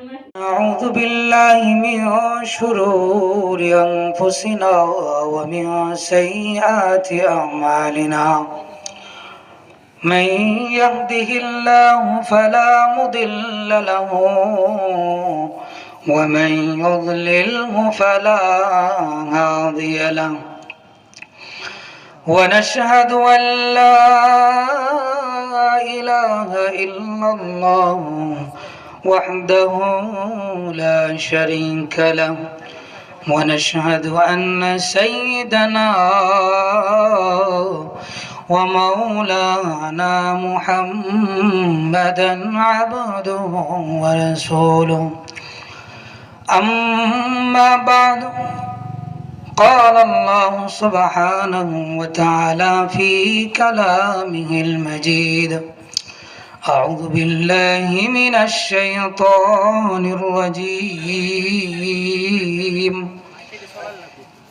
أعوذ بالله من شرور أنفسنا ومن سيئات أعمالنا من يهده الله فلا مضل له ومن يضلله فلا هادي له ونشهد أن لا إله إلا الله وحده لا شريك له ونشهد أن سيدنا ومولانا محمدا عبده ورسوله أما بعد قال الله سبحانه وتعالى في كلامه المجيد أعوذ بالله من الشيطان الرجيم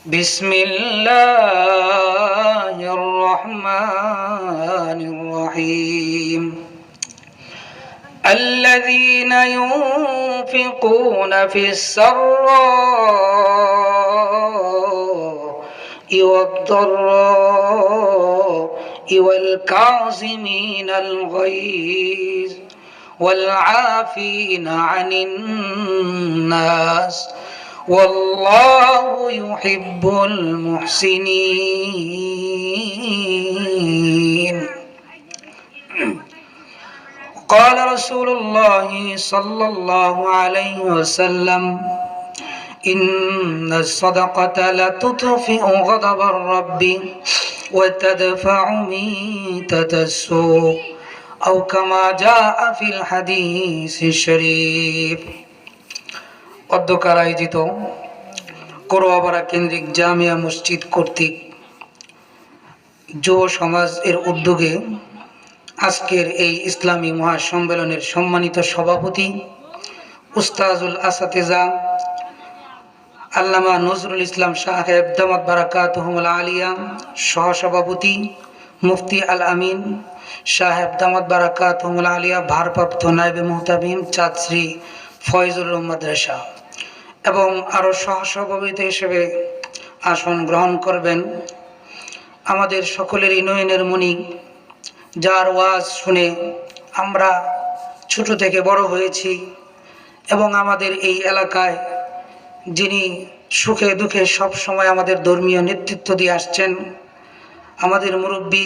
بسم الله الرحمن الرحيم الذين ينفقون في السراء والضراء والكاظمين الغيظ والعافين عن الناس والله يحب المحسنين. قال رسول الله صلى الله عليه وسلم إن الصدقة لتطفئ غضب الرب وتدفع ميتة السوء أو كما جاء في الحديث الشريف. অধ্যকার আয়োজিত করোয়াপাড়া কেন্দ্রিক জামিয়া মসজিদ কর্তৃক যুব সমাজ এর উদ্যোগে আজকের এই ইসলামী মহাসম্মেলনের সম্মানিত সভাপতি উস্তাজুল আসাতেজা আল্লামা নজরুল ইসলাম সাহেব দামাত বারাকাতুহুল আলিয়া, সহসভাপতি মুফতি আল আমিন সাহেব দামাত বারাকাতুহুল আলিয়া, ভারপ্রাপ্ত নায়েবে মুহতামিম চাঁদশ্রী ফয়জুল মাদ্রাসা এবং আরও সহসভাপতি হিসেবে আসন গ্রহণ করবেন আমাদের সকলেরই নয়নের মণি, যার ওয়াজ শুনে আমরা ছোট থেকে বড় হয়েছি এবং আমাদের এই এলাকায় যিনি সুখে দুঃখে সব সময় আমাদের ধর্মীয় নেতৃত্ব দিয়ে আসছেন, আমাদের মুরব্বী